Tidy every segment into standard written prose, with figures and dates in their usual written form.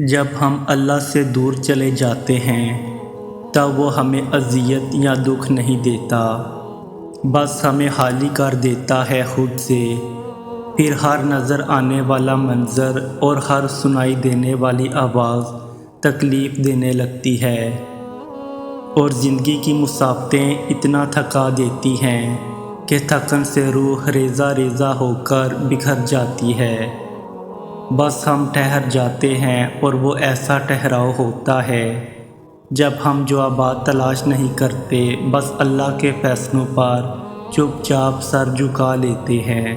جب ہم اللہ سے دور چلے جاتے ہیں تب وہ ہمیں اذیت یا دکھ نہیں دیتا، بس ہمیں خالی کر دیتا ہے خود سے۔ پھر ہر نظر آنے والا منظر اور ہر سنائی دینے والی آواز تکلیف دینے لگتی ہے، اور زندگی کی مسافتیں اتنا تھکا دیتی ہیں کہ تھکن سے روح ریزہ ریزہ ہو کر بکھر جاتی ہے۔ بس ہم ٹھہر جاتے ہیں، اور وہ ایسا ٹھہراؤ ہوتا ہے جب ہم جوابات تلاش نہیں کرتے، بس اللہ کے فیصلوں پر چپ چاپ سر جھکا لیتے ہیں۔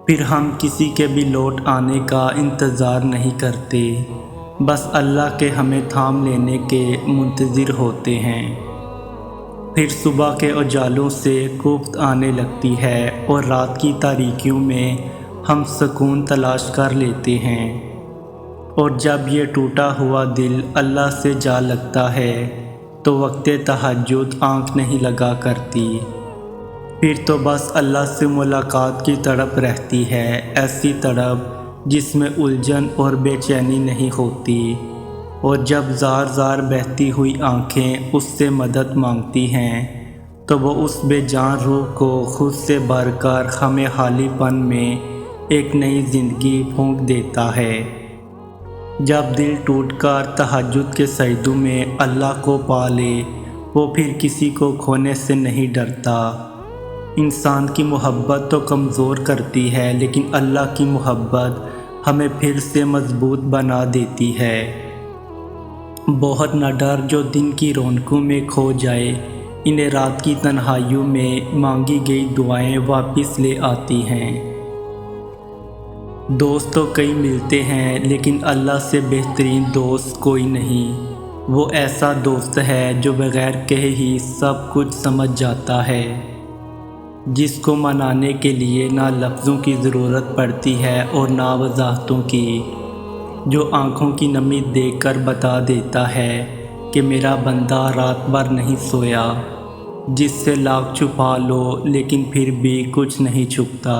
پھر ہم کسی کے بھی لوٹ آنے کا انتظار نہیں کرتے، بس اللہ کے ہمیں تھام لینے کے منتظر ہوتے ہیں۔ پھر صبح کے اجالوں سے کوفت آنے لگتی ہے، اور رات کی تاریکیوں میں ہم سکون تلاش کر لیتے ہیں، اور جب یہ ٹوٹا ہوا دل اللہ سے جا لگتا ہے تو وقت تہجد آنکھ نہیں لگا کرتی۔ پھر تو بس اللہ سے ملاقات کی تڑپ رہتی ہے، ایسی تڑپ جس میں الجھن اور بے چینی نہیں ہوتی، اور جب زار زار بہتی ہوئی آنکھیں اس سے مدد مانگتی ہیں تو وہ اس بے جان روح کو خود سے بھر کر ہمیں خالی پن میں ایک نئی زندگی پھونک دیتا ہے۔ جب دل ٹوٹ کر تہجد کے سجدوں میں اللہ کو پا لے، وہ پھر کسی کو کھونے سے نہیں ڈرتا۔ انسان کی محبت تو کمزور کرتی ہے، لیکن اللہ کی محبت ہمیں پھر سے مضبوط بنا دیتی ہے۔ بہت نہ ڈر جو دن کی رونقوں میں کھو جائے، انہیں رات کی تنہائیوں میں مانگی گئی دعائیں واپس لے آتی ہیں۔ دوست تو کئی ملتے ہیں، لیکن اللہ سے بہترین دوست کوئی نہیں۔ وہ ایسا دوست ہے جو بغیر کہے ہی سب کچھ سمجھ جاتا ہے، جس کو منانے کے لیے نہ لفظوں کی ضرورت پڑتی ہے اور نہ وضاحتوں کی، جو آنکھوں کی نمی دیکھ کر بتا دیتا ہے کہ میرا بندہ رات بھر نہیں سویا، جس سے لاکھ چھپا لو لیکن پھر بھی کچھ نہیں چھپتا۔